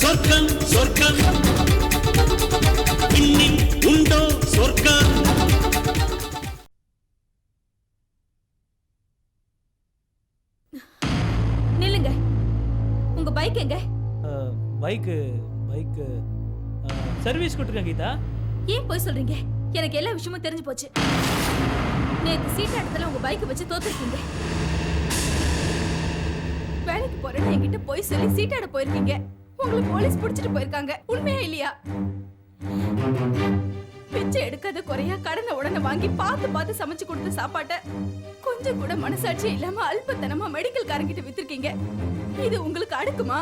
சொர்க்கம் சொர்க்கம் இன்னி உண்டோ சொர்க்கம். நில்லுங்க. உங்க பைக் எங்க? பைக் சர்வீஸ் கொடுத்துருக்கேன் கீதா. ஏன் போய் சொல்றீங்க? எனக்கு எல்லா விஷயமும் தெரிஞ்சு போச்சு. நேத்து சீட்டாட்டத்துல உங்க பைக்கை வச்சு தோத்துருக்கீங்க. வேலைக்கு போறேன்னு என்கிட்ட போய் சொல்லி சீட்டாட போயிருக்கீங்க. உங்களை போலீஸ் புடிச்சிட்டு போயிருக்காங்க. உண்மையா இல்லையா? பிச்சை எடுக்காத குறையா கடனை உடனே வாங்கி பார்த்து பார்த்து சமைச்சு கொடுத்த சாப்பாட்டை கொஞ்சம் கூட மனசாட்சி இல்லாம அல்பத்தனமா மெடிக்கல் காரங்கிட்ட வித்திருக்கீங்க. இது உங்களுக்கு அடுக்குமா?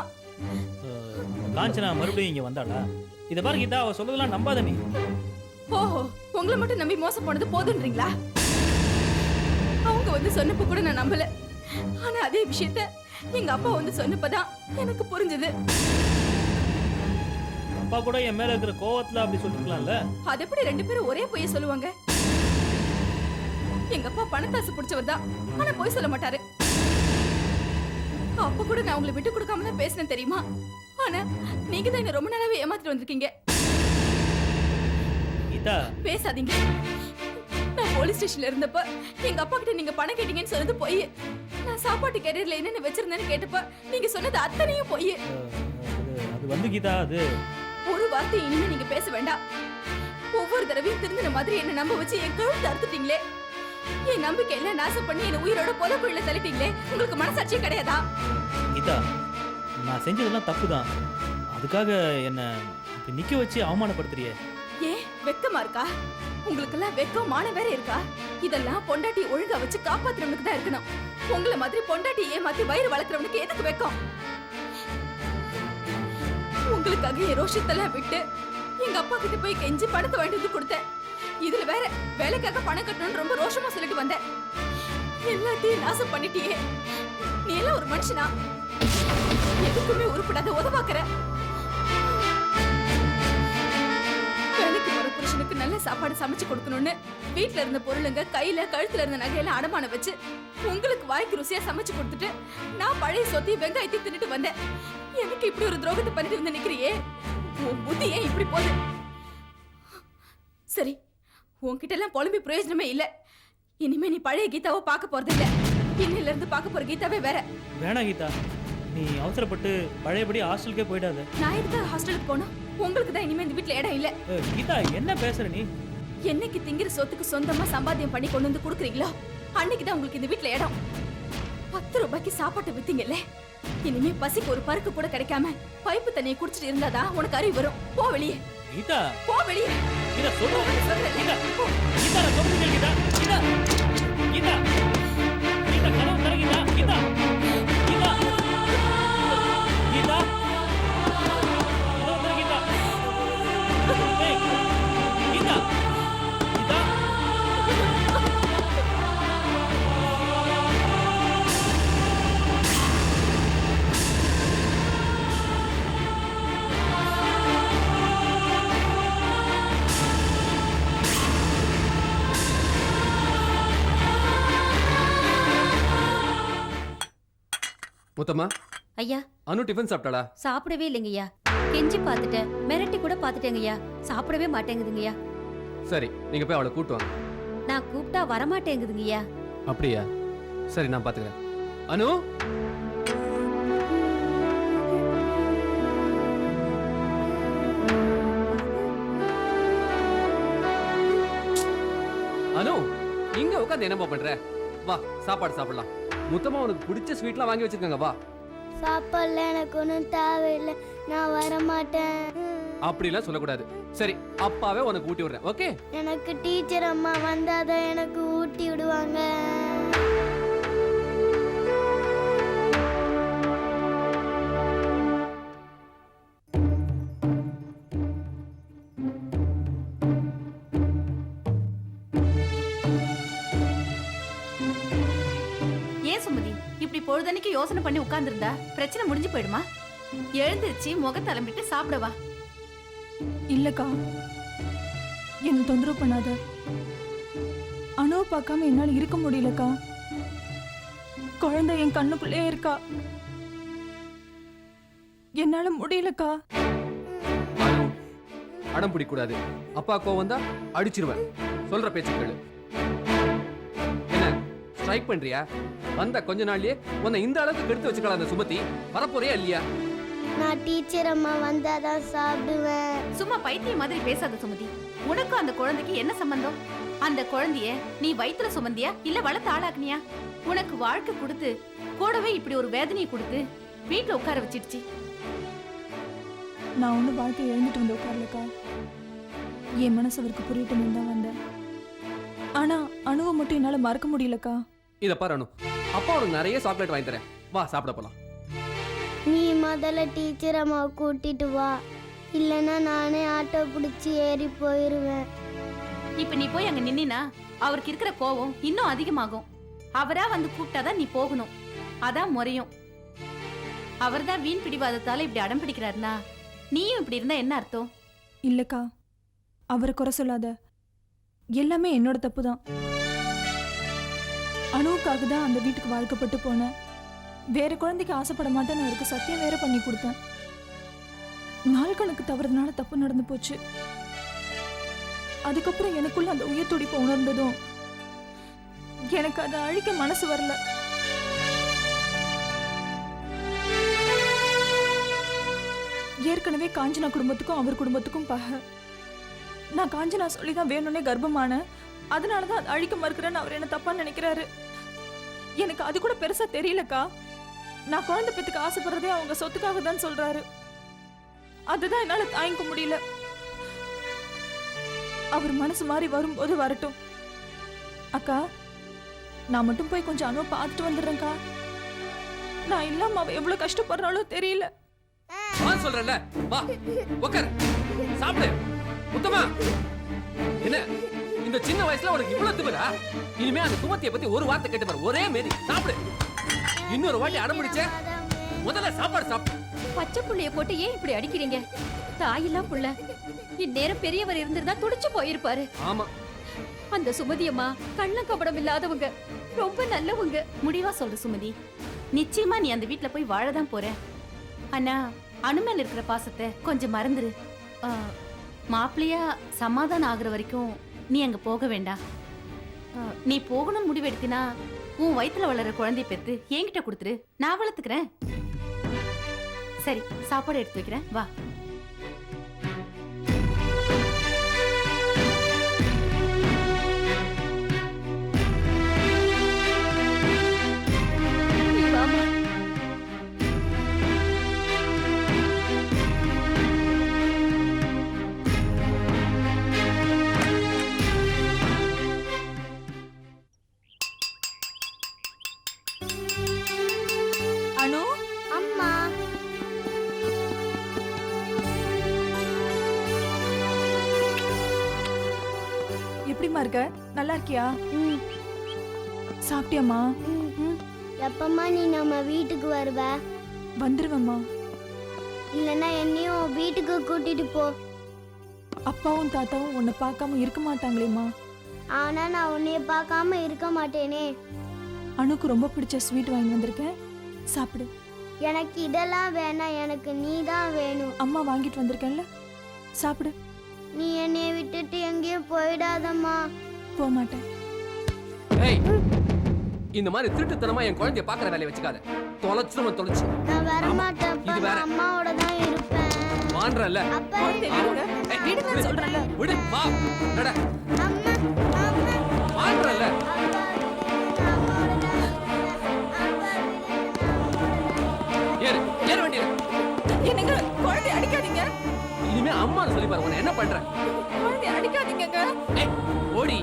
காஞ்சனா மறுபடியும் இங்க வந்தாளா? இத பாரு கீதா, அவ சொல்றதெல்லாம் நம்பாத நீ. ஓஹோ, உங்களை மட்டும் நம்பி மோசம் போனது போதுன்றீங்களா? அவங்க வந்து சொன்னப்ப கூட நான் நம்பல. ஆனா அதே விஷயத்த எங்க அப்பா வந்து சொன்னப்பதான் எனக்கு புரிஞ்சது. அப்பா கூட என் மேல இருக்கிற கோவத்துல அப்படி சொல்லிருக்கலாம்ல. அது எப்படி ரெண்டு பேரும் ஒரே பொய்ய சொல்லுவாங்க? எங்க அப்பா பணத்தாசு பிடிச்சவர் தான், ஆனா பொய் சொல்ல மாட்டாரு. அப்ப கூட நான் உங்களை விட்டு கொடுக்காம தான் பேசினேன் தெரியுமா? ஆனா நீங்க தான் என்ன ரொம்ப நாளாவே ஏமாத்திட்டு வந்திருக்கீங்க. கீதா பேசாதீங்க. நான் போலீஸ் ஸ்டேஷன்ல இருந்தப்ப எங்க அப்பா கிட்ட நீங்க பணம் கேட்டீங்கன்னு சொன்னது பொய். நான் சாப்பாட்டு கேரியர்ல என்னென்ன வச்சிருந்தேன்னு கேட்டப்ப நீங்க சொன்னது அத்தனையும் பொய். அது வந்து கீதா, அது ஒரு வார்த்தை இனிமே நீங்க பேச வேண்டாம். ஒவ்வொரு தடவையும் திருந்தின மாதிரி என்ன நம்ப வச்சு என் கழுத்தை அறுத்துட்டீங்களே. என் நம்பிக்கை எல்லாம் நாசம் பண்ணி என்ன உயிரோட பொலக்குள்ள தள்ளிட்டீங்களே. உங்களுக்கு மனசாட்சியே கிடையாதா? கீதா, நான் செஞ்சதெல்லாம் தப்புதான். அதுக்காக என்ன இப்படி நிக்க வச்சு அவமானப்படுத்துறியே. ஏன் வெக்கமா இருக்கா? உங்களுக்கு எல்லாம் வெக்கம் மானம் வேற இருக்கா? இதெல்லாம் பொண்டாட்டி ஒழுங்கா வச்சு காப்பாத்துறவனுக்கு தான் இருக்கணும். உங்களை மாதிரி பொண்டாட்டி ஏமாத்தி வயிறு வளர்க்கறவனுக்கு எதுக்கு வெக்கம்? உங்களுக்காக என் ரோஷத்தெல்லாம் விட்டு எங்க அப்பா கிட்ட போய் கெஞ்சி பணத்தை வாங்கிட்டு வந்து கொடுத்தேன். இதுல வேற வேலைக்காக பணம் கட்டணும்னு ரொம்ப ரோஷமா சொல்லிட்டு வந்தேன். எல்லாத்தையும் நாசம் பண்ணிட்டியே. நீ எல்லாம் ஒரு மனுஷனா? எதுக்குமே உருப்படாத உதவாக்குற. வேலைக்கு வர புருஷனுக்கு நல்ல சாப்பாடு சமைச்சு கொடுக்கணும்னு வீட்டுல இருந்த பொருளுங்க கையில கழுத்துல இருந்த நகையெல்லாம் அடமான வச்சு உங்களுக்கு வாய்க்கு ருசியா சமைச்சு கொடுத்துட்டு நான் பழைய சொத்தி வெங்காயத்தை தின்னுட்டு வந்தேன். எனக்கு இப்படி ஒரு துரோகத்தை பண்ணிட்டு வந்து நிக்கிறியே. உன் புத்தி ஏன் இப்படி போகுது? சரி, உன்கிட்ட எல்லாம் புலம்பி பிரயோஜனமே இல்ல. இனிமே நீ பழைய கீதாவை பார்க்க போறது இல்ல. இன்னில இருந்து பார்க்க போற கீதாவே வேற. வேணா கீதா, நீ அவசரப்பட்டு பழையபடி ஹாஸ்டலுக்கே போயிடாத. நான் எதுக்காக ஹாஸ்டலுக்கு போகணும்? உங்களுக்கு தான் இனிமே இந்த வீட்டுல இடம் இல்ல. கீதா, என்ன பேசுற நீ? என்னைக்கு திங்கிற சொத்துக்கு சொந்தமா சம்பாத்தியம் பண்ணி கொண்டு வந்து கொடுக்குறீங்களோ அன்னைக்குதான் உங்களுக்கு இந்த வீட்டுல இடம். 10 ரூபாய்க்கு சாப்பாட்டை வித்தீங்கல்ல. இனிமே பசிக்கு ஒரு பருக்கு கூட கிடைக்காம பைப்பு தண்ணியை குடிச்சிட்டு இருந்தாதான் உனக்கு அறிவு வரும். போ வெளியே. கீதா, போ வெளியே. கீதா சொல்றேன். கீதா, கீதா நான் சொல்றேன் கீதா. கீதா, கீதா, கீதா கனவு கரகிதா. கீதா, கீதா, கீதா, கனவு கரகிதா. ஏய், கீதா, கீதா. முத்தம்மா, ஐயா, அனு டிஃபன் சாப்பிட்டாளா? சாப்பிடவே இல்லைங்கய்யா. கெஞ்சி பார்த்துட்டேன், மிரட்டி கூட பார்த்துட்டேங்கய்யா. சாப்பிடவே மாட்டேங்குதுங்கய்யா. சரி, நீங்க போய் அவளை கூட்டு வாங்க. நான் கூப்பிட்டா வரமாட்டேங்குதுங்கய்யா. அப்படியா? சரி, நான் பாத்துக்கிறேன். அனு, அனு, இங்க உட்காந்து என்னப்பா பண்ற? வா, சாப்பாடு சாப்பிடலாம். முத்தமா உனக்கு பிடிச்ச ஸ்வீட்லாம் வாங்கி வச்சிருக்காங்க, வா. சாப்பாடுல எனக்கு ஒன்றும் தேவையில்லை, நான் வரமாட்டேன். அப்படிலாம் சொல்லக்கூடாது. சரி, அப்பாவே உனக்கு ஊட்டி விடுறேன், ஓகே? எனக்கு டீச்சர் அம்மா வந்தாதான் எனக்கு ஊட்டி விடுவாங்க. பொழுதன்னைக்கு யோசனை பண்ணி உட்கார்ந்திருந்தா பிரச்சனை முடிஞ்சு போயிடுமா? எழுந்திருச்சு முகத்தை அலம்பிட்டு சாப்பிடவா. இல்லக்கா, என்ன தொந்தரவு பண்ணாத. அனு அணுவை பார்க்காம என்னால இருக்க முடியலக்கா. குழந்தை என் கண்ணுக்குள்ளே இருக்கா. என்னால முடியலக்கா. அடம் பிடிக்கூடாது. அப்பா கோவம் வந்தா அடிச்சிருவேன். சொல்ற பேச்சு கேளு. என்ன ஸ்ட்ரைக் பண்றியா? வந்த கொஞ்ச நாள்லயே உன்னை இந்த அளவுக்கு கெடுத்து வச்சுக்கலாம் அந்த சுமதி. வரப்போறியா இல்லையா? நான் டீச்சர் அம்மா வந்தாதான் சாப்பிடுவேன். சும்மா பைத்தியம் மாதிரி பேசாத சுமதி. உனக்கும் அந்த குழந்தைக்கு என்ன சம்பந்தம்? அந்த குழந்தைய நீ வயித்துல சுமந்தியா இல்ல வளர்த்து ஆளாக்குனியா? உனக்கு வாழ்க்கை கொடுத்து கூடவே இப்படி ஒரு வேதனையை கொடுத்து வீட்டுல உட்கார வச்சிடுச்சு. நான் ஒன்றும் வாழ்க்கை எழுந்துட்டு வந்து உட்கார்லக்கா. என் மனசு அவருக்கு புரியட்டும் தான் வந்தேன். ஆனா அணுவை மட்டும் என்னால மறக்க முடியலக்கா. இத பாரு அனு, அப்பா உனக்கு நிறைய சாக்லேட் வாங்கி தரேன். வா சாப்பிட போலாம். நீ முதல்ல டீச்சர் அம்மாவை கூட்டிட்டு வா, இல்லைன்னா நானே ஆட்டோ பிடிச்சி ஏறி போயிருவேன். இப்ப நீ போய் அங்க நின்னா அவருக்கு இருக்கிற கோவம் இன்னும் அதிகமாகும். அவரா வந்து கூப்பிட்டாதான் நீ போகணும். அதான் முறையும். அவர்தான் வீண் பிடிவாதத்தால இப்படி அடம் பிடிக்கிறாருனா நீயும் இப்படி இருந்தா என்ன அர்த்தம்? இல்லக்கா, அவரை குறை சொல்லாத. எல்லாமே என்னோட தப்பு தான். அணுவுக்காக தான் அந்த வீட்டுக்கு வாழ்க்கப்பட்டு போனேன். வேற குழந்தைக்கு ஆசைப்பட மாட்டேன்னு அவருக்கு சத்தியம் வேற பண்ணி கொடுத்தேன். நாள் கணக்கு தவறுதனால தப்பு நடந்து போச்சு. அதுக்கப்புறம் எனக்குள்ள அந்த உயிர் துடிப்பை உணர்ந்ததும் எனக்கு அதை அழிக்க மனசு வரல. ஏற்கனவே காஞ்சனா குடும்பத்துக்கும் அவர் குடும்பத்துக்கும் பகை. நான் காஞ்சனா சொல்லிதான் வேணும்னே கர்ப்பமான, அதனாலதான் அதை அழிக்க மறுக்கிறேன்னு அவர் என்ன தப்பா நினைக்கிறாரு. எனக்கு அது கூட பெருசா தெரியலக்கா. நான் குழந்தை பெத்துக்கு ஆசைப்படுறதே அவங்க சொத்துக்காக தான் சொல்றாரு. அதுதான் என்னால தாங்கிக்க முடியல. அவர் மனசு மாறி வரும்போது வரட்டும். அக்கா, நான் மட்டும் போய் கொஞ்சம் அணுவை பார்த்துட்டு வந்துடுறேன்க்கா. நான் இல்லாம அவ எவ்வளவு கஷ்டப்படுறாளோ தெரியல. சொல்றேன்ல, வா உட்கார் சாப்பிடு. முத்தமா, என்ன இந்த சின்ன வயசுல உனக்கு இவ்வளவு திமிரா? இனிமே அந்த சுமத்தியை பத்தி ஒரு வார்த்தை கேட்டு பாரு. ஒரே மேரி சாப்பிடு. இன்னொரு வாட்டி அடம் பிடிச்ச முதல்ல சாப்பாடு சாப்பிடு. பச்சை புள்ளைய போட்டு ஏன் இப்படி அடிக்கிறீங்க? தாயில்லாம் புள்ள. இந்நேரம் பெரியவர் இருந்திருந்தா துடிச்சு போயிருப்பாரு. ஆமா, அந்த சுமதியம்மா கள்ளக்கபடம் இல்லாதவங்க, ரொம்ப நல்லவங்க. முடிவா சொல்ற சுமதி. நிச்சயமா நீ அந்த வீட்டுல போய் வாழதான் போற. ஆனா அனுமேல இருக்கிற பாசத்தை கொஞ்சம் மறந்துரு. மாப்பிள்ளையா சமாதானம் ஆகுற வரைக்கும் நீ அங்க போக வேண்டாம். நீ போகணும் முடிவெடுத்தினா உன் வயித்துல வளர்ற குழந்தைய பெத்து என்கிட்ட கொடுத்துரு, நான் வளர்த்துக்கிறேன். சரி, சாப்பாடு எடுத்து வைக்கிறேன், வா. அனு, அம்மா, எப்படிம்மா இருக்க? நல்லா இருக்கியா? ம், சாப்பிட்டியாம்மா? ம். எப்பம்மா நீ நம்ம வீட்டுக்கு வருவ? வந்துருவேம்மா. இல்லைன்னா என்னையும் வீட்டுக்கு கூட்டிட்டு போ. அப்பாவும் தாத்தாவும் உன்னை பார்க்காம இருக்க மாட்டாங்களேம்மா. ஆனா நான் உன்னைய பார்க்காம இருக்க மாட்டேனே. அணுக்கு ரொம்ப பிடிச்ச ஸ்வீட் வாங்கி வந்திருக்கேன், சாப்பிடு. எனக்கு இதெல்லாம் வேணாம், எனக்கு நீ தான் வேணும். அம்மா வாங்கிட்டு வந்திருக்கேன்ல, சாப்பிடு. நீ என்னைய விட்டுட்டு எங்கேயும் போயிடாதம்மா. போக மாட்டேன். ஏய், இந்த மாதிரி திருட்டுத்தனமா என் குழந்தைய பாக்குற வேலையை வச்சுக்காத. தொலைச்சிருவன் தொலைச்சு. நான் வரமாட்டேன், இது வேற. நான் அம்மாவோட தான் இருப்பேன். வான்றல்ல, அப்பா, வீடுங்கன்னு சொல்றேன்ல. விடு, வா நட. அம்மா, அம்மா, வான்றல்ல. அப்பா, நான் அம்மாவோட தான் இருப்பேன். அப்பா, ஏறு, ஏற வேண்டியது. என்னங்க, குழந்தை அடிக்காதீங்க. இனிமே அம்மான்னு சொல்லி பாரு, உன்னை என்ன பண்ற? குழந்தை அடிக்காதீங்கங்க. ஏய், ஓடி.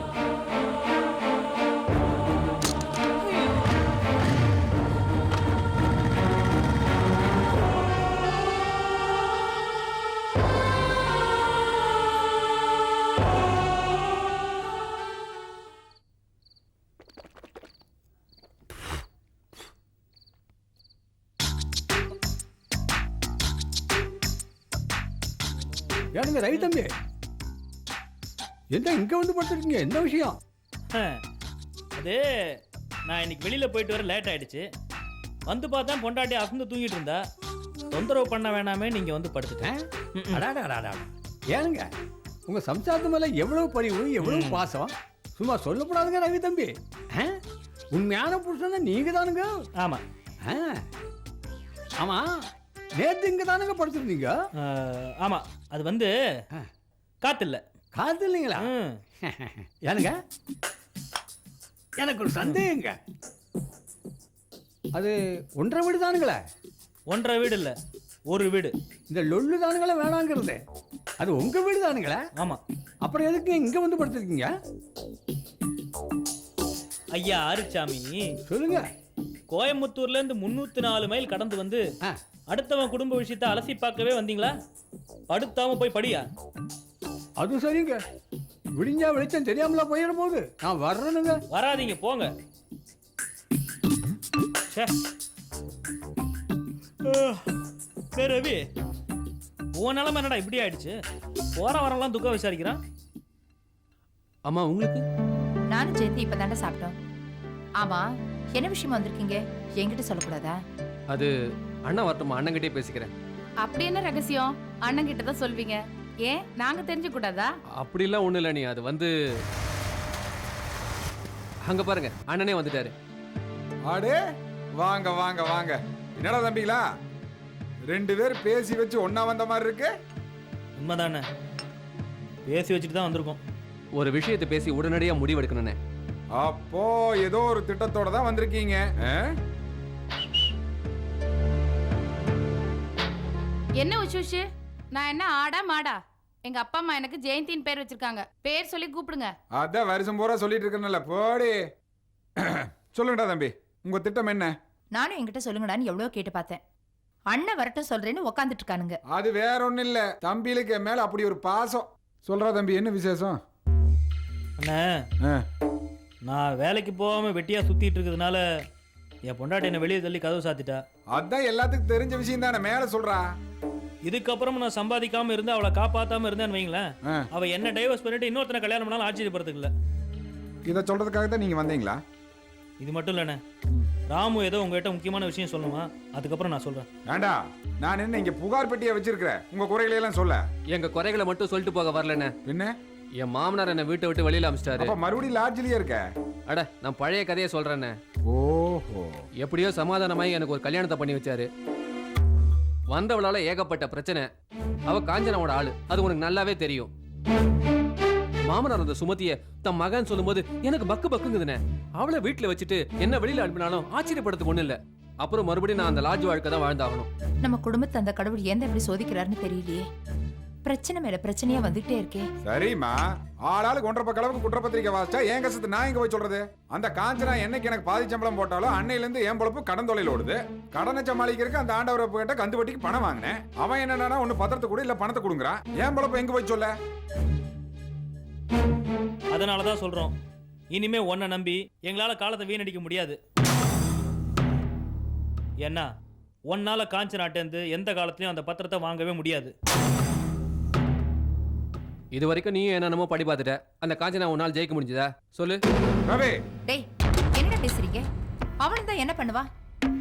ஏனுங்க ரைட் தம்பி, என்ன இங்க வந்து படுத்துருக்கீங்க? என்ன விஷயம்? அது நான் இன்னைக்கு வெளியில போயிட்டு வர லேட் ஆயிடுச்சு. வந்து பார்த்தா பொண்டாட்டி அசந்து தூங்கிட்டு இருந்தா. தொந்தரவு பண்ண வேணாமே நீங்க வந்து படுத்துட்டேன். அடாடாடாடா ஏனுங்க உங்க சம்சாரத்து மேல எவ்வளவு பரிவு எவ்வளவு பாசம் சும்மா சொல்லக்கூடாதுங்க ரவி தம்பி. ஆ? உண்மையான புருஷன் நீங்க தானுங்க. ஆமா. ஆ. ஆமா நேத்து இங்க தானுங்க படுத்திருந்தீங்க. ஆமா அது வந்து காத்து இல்ல. காது இல்லைங்களா? ம். ஏனுங்க எனக்கு ஒரு சந்தேகங்க. அது 1.5 வீடு தானுங்களே? 1.5 வீடு இல்ல, ஒரு வீடு. இந்த லொல்லு தானுங்களே வேணாங்கிறது அது உங்க வீடு தானுங்களே? ஆமா. அப்புறம் எதுக்கு இங்க வந்து படுத்திருக்கீங்க? ஐயா ஆறுச்சாமி, சொல்லுங்க. கோயம்புத்தூர்ல இருந்து 304 மைல் கடந்து வந்து ஆ. அடுத்தவன் குடும்ப விஷயத்தை அலசி பார்க்கவே வந்தீங்களா? படுத்தாம போய் படியா. அது சரிங்க. விடிஞ்சா வெளிச்சம் தெரியாமல போயிட போகுது. நான் வர்றேனுங்க. வராதீங்க போங்க. ச்சே. ரவி, உன் நிலைமை என்னடா இப்படி ஆயிடுச்சு? போற வரலாம் துக்கம் விசாரிக்கிறான். அம்மா உங்களுக்கு நானும் ஜெயந்தி இப்பதாண்டா சாப்பிட்டோம். ஆமா, என்ன விஷயமா வந்திருக்கீங்க? என்கிட்ட சொல்லக்கூடாதா? அது அண்ணா வரட்டுமா? அண்ணங்கிட்டே பேசிக்கிறேன். அப்படி என்ன ரகசியம்? அண்ணன் கிட்ட தான் சொல்வீங்க. ஏன் நாங்க தெரிஞ்சு கூடாதா? அப்படிலாம் ஒண்ணு இல்லை. நீ அது வந்து அங்க பாருங்க அண்ணனே வந்துட்டாரு. ஆடே வாங்க வாங்க வாங்க. என்னடா தம்பிங்களா 2 பேர் பேசி வச்சு ஒண்ணா வந்த மாதிரி இருக்கு. உண்மைதானே, பேசி வச்சுட்டு தான் வந்திருக்கோம். ஒரு விஷயத்தை பேசி உடனடியா முடிவெடுக்கணும்னே. அப்போ ஏதோ ஒரு திட்டத்தோட தான் வந்திருக்கீங்க. என்ன உஷுஷு? நான் என்ன ஆடா மாடா? எங்க அப்பா அம்மா எனக்கு ஜெயந்தின்னு பேர் வச்சிருக்காங்க. பேர் சொல்லி கூப்பிடுங்க. அதான் வருஷம் பூரா சொல்லிட்டு இருக்கேன்ல போடி. சொல்லுங்கடா தம்பி, உங்க திட்டம் என்ன? நானும் என்கிட்ட சொல்லுங்கடான்னு எவ்வளவு கேட்டு பார்த்தேன். அண்ணன் வரட்டும் சொல்றேன்னு உக்காந்துட்டு இருக்கானுங்க. அது வேற ஒண்ணும் இல்ல, தம்பிலுக்கு என் மேல அப்படி ஒரு பாசம். சொல்றா தம்பி, என்ன விசேஷம்? அண்ணே, நான் வேலைக்கு போகாம வெட்டியா சுத்திட்டு இருக்கிறதுனால என் பொண்டாட்டி என்ன வெளியே தள்ளி கதவு சாத்திட்டா. அதான் எல்லாத்துக்கும் தெரிஞ்ச விஷயம் தானே, மேல சொல்றா. இதுக்கப்புறம் நான் சம்பாதிக்காம இருந்து அவளை காப்பாத்தாம இருந்தேன்னு வைங்களேன், அவ என்ன டைவர்ஸ் பண்ணிட்டு இன்னொருத்தனை கல்யாணம் பண்ணாலும் ஆச்சரியப்படுறதுக்கு இல்ல. இதை சொல்றதுக்காக தான் நீங்க வந்தீங்களா? இது மட்டும் இல்லண்ணே, ராமு ஏதோ உங்ககிட்ட முக்கியமான விஷயம் சொல்லணுமா? அதுக்கப்புறம் நான் சொல்றேன். வேண்டா, நான் என்ன இங்க புகார் பெட்டியை வச்சிருக்கிறேன். உங்க குறைகளை எல்லாம் சொல்ல. எங்க குறைகளை மட்டும் சொல்லிட்டு போக வரலண்ணே. என்ன? என் மாமனார் என்ன வீட்டை விட்டு வெளியில அமிச்சிட்டாரு. அப்ப மறுபடியும் லாட்ஜிலேயே இருக்க? அட நான் பழைய கதையை சொல்றேண்ணே. ஓஹோ. எப்படியோ சமாதானமாயி எனக்கு ஒரு கல்யாணத்தை பண்ணி வச்சாரு. வந்தவளால ஏகப்பட்ட பிரச்சனை. அவ காஞ்சனாவோட ஆளு, அது உனக்கு நல்லாவே தெரியும். மாமனார் அந்த சுமதிய தன் மகன் சொல்லும்போது எனக்கு பக்கு பக்குங்குதுனே. அவளை வீட்டுல வச்சுட்டு என்ன வெளியில அனுப்பினாலும் ஆச்சரியப்படுறதுக்கு ஒண்ணு இல்ல. அப்புறம் மறுபடியும் நான் அந்த லாட்ஜ் வாழ்க்கை தான் வாழ்ந்தாகணும். நம்ம குடும்பத்தை அந்த கடவுள் ஏன் எப்படி சோதிக்கிறாருன்னு தெரியலையே. பிரச்சனை மேல பிரச்சனையா வந்துட்டே இருக்கே. சரிம்மா, ஆளாளுக்கு 1.5 அளவுக்கு குற்றப்பத்திரிக்கை வாசிச்சா என் கசத்து நான் எங்க போய் சொல்றது? அந்த காஞ்சனா என்னைக்கு எனக்கு பாதி சம்பளம் போட்டாலும் அன்னையில இருந்து என் பொழப்பு கடன் தொலைல ஓடுது. கடனை சமாளிக்கிறதுக்கு அந்த ஆண்டவரை கிட்ட கந்து வட்டிக்கு பணம் வாங்கினேன். அவன் என்னன்னா ஒண்ணு பத்திரத்தை கூட இல்ல பணத்தை கொடுங்குறான். என் பொழப்பு எங்க போய் சொல்ல? அதனாலதான் சொல்றோம், இனிமே உன்னை நம்பி எங்களால காலத்தை வீணடிக்க முடியாது. ஏன்னா ஒன்னால காஞ்சனாட்டேந்து எந்த காலத்திலயும் அந்த பத்திரத்தை வாங்கவே முடியாது. இது வரைக்கும் நீயும் என்னென்னமோ படி பார்த்துட்ட. அந்த காஞ்சனா உன்னால் ஜெயிக்க முடிஞ்சதா சொல்லு. ரவி, டேய் என்னடா பேசுறீங்க? அவன் தான் என்ன பண்ணுவா?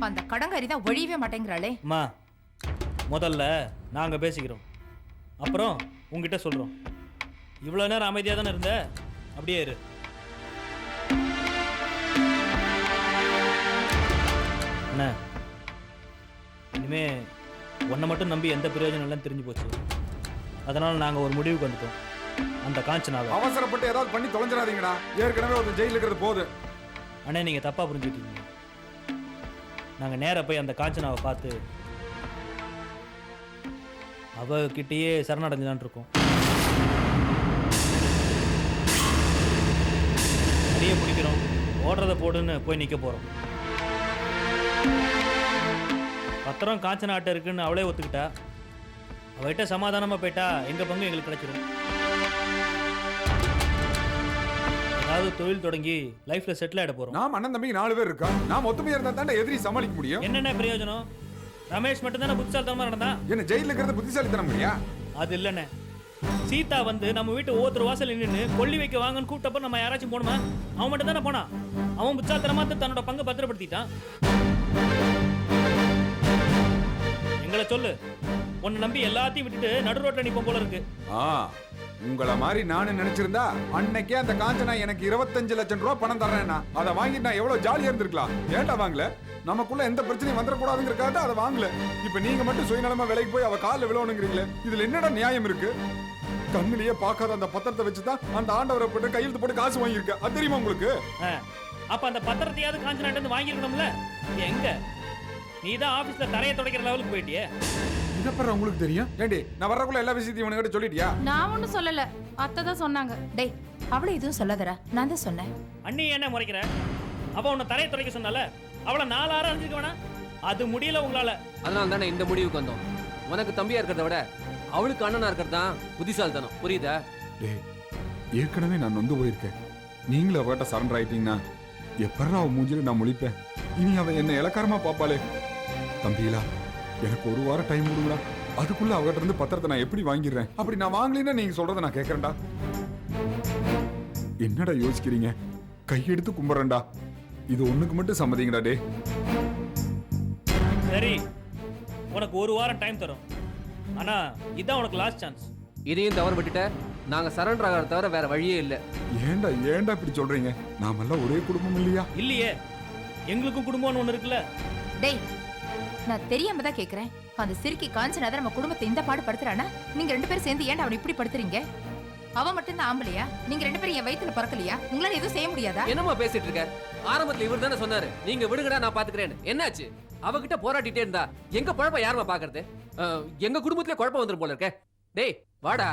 அந்த கடங்காரி தான் ஒழியவே மாட்டேங்கிறாளே. அம்மா, முதல்ல நாங்க பேசிக்கிறோம், அப்புறம் உங்ககிட்ட சொல்றோம். இவ்வளவு நேரம் அமைதியா தானே இருந்த, அப்படியே இரு. அண்ணா, இனிமே உன்னை மட்டும் நம்பி எந்த பிரயோஜனம் இல்லைன்னு தெரிஞ்சு போச்சு. அதனால நாங்க ஒரு முடிவுக்கு வந்துட்டோம். அந்த காஞ்சனாவை அவசரப்பட்டு ஏதாவது பண்ணி தொலைஞ்சிடாதீங்கடா. ஏற்கனவே ஒரு ஜெயில இருக்கிறது போது. அண்ணே, நீங்க தப்பா புரிஞ்சுக்கிட்டீங்க. நாங்க நேரா போய் அந்த காஞ்சனாவை பார்த்து அவகிட்டயே சரணடைஞ்சுதான் இருக்கோம். நிறைய பிடிக்கிறோம், ஓடுறத போடுன்னு போய் நிக்க போறோம். பத்திரம் காஞ்சனாட்ட இருக்குன்னு அவளே ஒத்துக்கிட்டா. அவகிட்ட சமாதானமா போயிட்டா எங்க பங்கு எங்களுக்கு கிடைச்சிடும். ஏதாவது தொழில் தொடங்கி லைஃப்ல செட்டில் ஆயிட போறோம். நாம் அண்ணன் தம்பிக்கு 4 பேர் இருக்கா. நாம் ஒத்துமையா இருந்தா தான் எதிரி சமாளிக்க முடியும். என்னென்ன பிரயோஜனம்? ரமேஷ் மட்டும் தானே புத்திசாலித்தனமா நடந்தா. என்ன ஜெயில இருக்கிறது புத்திசாலித்தனம் இல்லையா? அது இல்லைண்ணே, சீதா வந்து நம்ம வீட்டு ஒவ்வொருத்தர் வாசல் நின்று கொல்லி வைக்க வாங்கன்னு கூப்பிட்டப்ப நம்ம யாராச்சும் போணுமா? அவன் மட்டும் தானே போனான். அவன் புச்சாத்திரமா தன்னோட பங்கை பத்திரப்படுத்திட்டான். எங்களை சொல்லு, உன்னை நம்பி எல்லாத்தையும் விட்டுட்டு நடு ரோட்ல நிப்போம் போல இருக்கு. உங்கள மாதிரி நானும் நினைச்சிருந்தா அன்னைக்கே அந்த காஞ்சனா எனக்கு 25 லட்சம் ரூபாய் பணம் தர்றேன்னா அதை வாங்கிட்டு நான் எவ்வளவு ஜாலியா இருந்திருக்கலாம். ஏன்டா வாங்கல? நமக்குள்ள எந்த பிரச்சனையும் வந்துடக்கூடாதுங்கிறக்காக அதை வாங்கல. இப்ப நீங்க மட்டும் சுயநலமா விலைக்கு போய் அவ காலில் விழணுங்கிறீங்களே, இதுல என்னடா நியாயம் இருக்கு? கண்ணிலேயே பார்க்காத அந்த பத்திரத்தை வச்சுதான் அந்த ஆண்டவரை போட்டு கையெழுத்து போட்டு காசு வாங்கியிருக்க. அது தெரியுமா உங்களுக்கு? அப்ப அந்த பத்திரத்தையாவது காஞ்சனாட்ட இருந்து வாங்கிருக்கணும்ல. எங்க நீ தான் ஆபீஸ்ல தரையை துடைக்கிற லெவலுக்கு போயிட்டியே. இதப்பறம் உங்களுக்கு தெரியும்? ஏண்டி நான் வர்றக்குள்ள எல்லா விஷயத்தையும் இவனுக்கிட்ட சொல்லிட்டியா? நான் ஒன்றும் சொல்லல, அத்தை தான் சொன்னாங்க. டேய் அவளை எதுவும் சொல்லாதடா, நான் தான் சொன்னேன். அண்ணி என்ன முறைக்கிற? அவ உன்னை தரையை துடைக்க சொன்னால அவளை 4 ஆறு அணிஞ்சிருக்க வேணா? அது முடியல உங்களால. அதனால தானே இந்த முடிவுக்கு வந்தோம். உனக்கு தம்பியா இருக்கிறத விட அவளுக்கு அண்ணனா இருக்கிறது தான் புத்திசாலித்தனம். புரியுதா? டேய், ஏற்கனவே நான் நொந்து போயிருக்கேன். நீங்களும் அவகிட்ட சரண்டர் ஆயிட்டீங்கன்னா எப்பறம் அவ மூஞ்சில நான் முழிப்பேன். இனி அவ என்ன இலக்காரமா பாப்பாளே. தம்பிகளா, எனக்கு ஒரு வாரம் டைம் கொடுங்களா, அதுக்குள்ள அவகிட்ட இருந்து பத்திரத்தை நான் எப்படி வாங்கிடுறேன். அப்படி நான் வாங்கலைன்னா நீங்க சொல்றதை நான் கேட்கறேன்டா. என்னடா யோசிக்கிறீங்க? கையெடுத்து கும்பிட்றேன்டா. இது ஒண்ணுக்கு மட்டும் சம்மதிங்கடா. டே சரி, உனக்கு ஒரு வாரம் டைம் தரும். ஆனா இதான் உனக்கு லாஸ்ட் சான்ஸ். இதையும் தவறு விட்டுட்ட நாங்க சரண்டர் ஆகிறத தவிர வேற வழியே இல்லை. ஏன்டா இப்படி சொல்றீங்க? நாமெல்லாம் ஒரே குடும்பம் இல்லையா? இல்லையே, எங்களுக்கும் குடும்பம்னு ஒண்ணு இருக்குல்ல. டேய் நான் தெரியாம தான் கேக்குறேன். அந்த சிறுக்கி காஞ்சனா தான் நம்ம குடும்பத்தை இந்த பாடு படுத்துறானா? நீங்க 2 பேரும் சேர்ந்து ஏன்டா அவனை இப்படி படுத்துறீங்க? அவ மட்டும் தான் ஆம்பளையா? நீங்க 2 பேரும் என் வயித்துல பறக்கலையா? உங்களால எதுவும் செய்ய முடியாதா? என்னமா பேசிட்டு இருக்க? ஆரம்பத்துல இவர் தானே சொன்னாரு நீங்க விடுங்கடா நான் பாத்துக்கிறேன்னு. என்னாச்சு? அவகிட்ட போராட்டிட்டே இருந்தா எங்க குழப்பம் யாருமா பாக்குறது? எங்க குடும்பத்துல குழப்பம் வந்துரும் போல இருக்க. டேய் வாடா.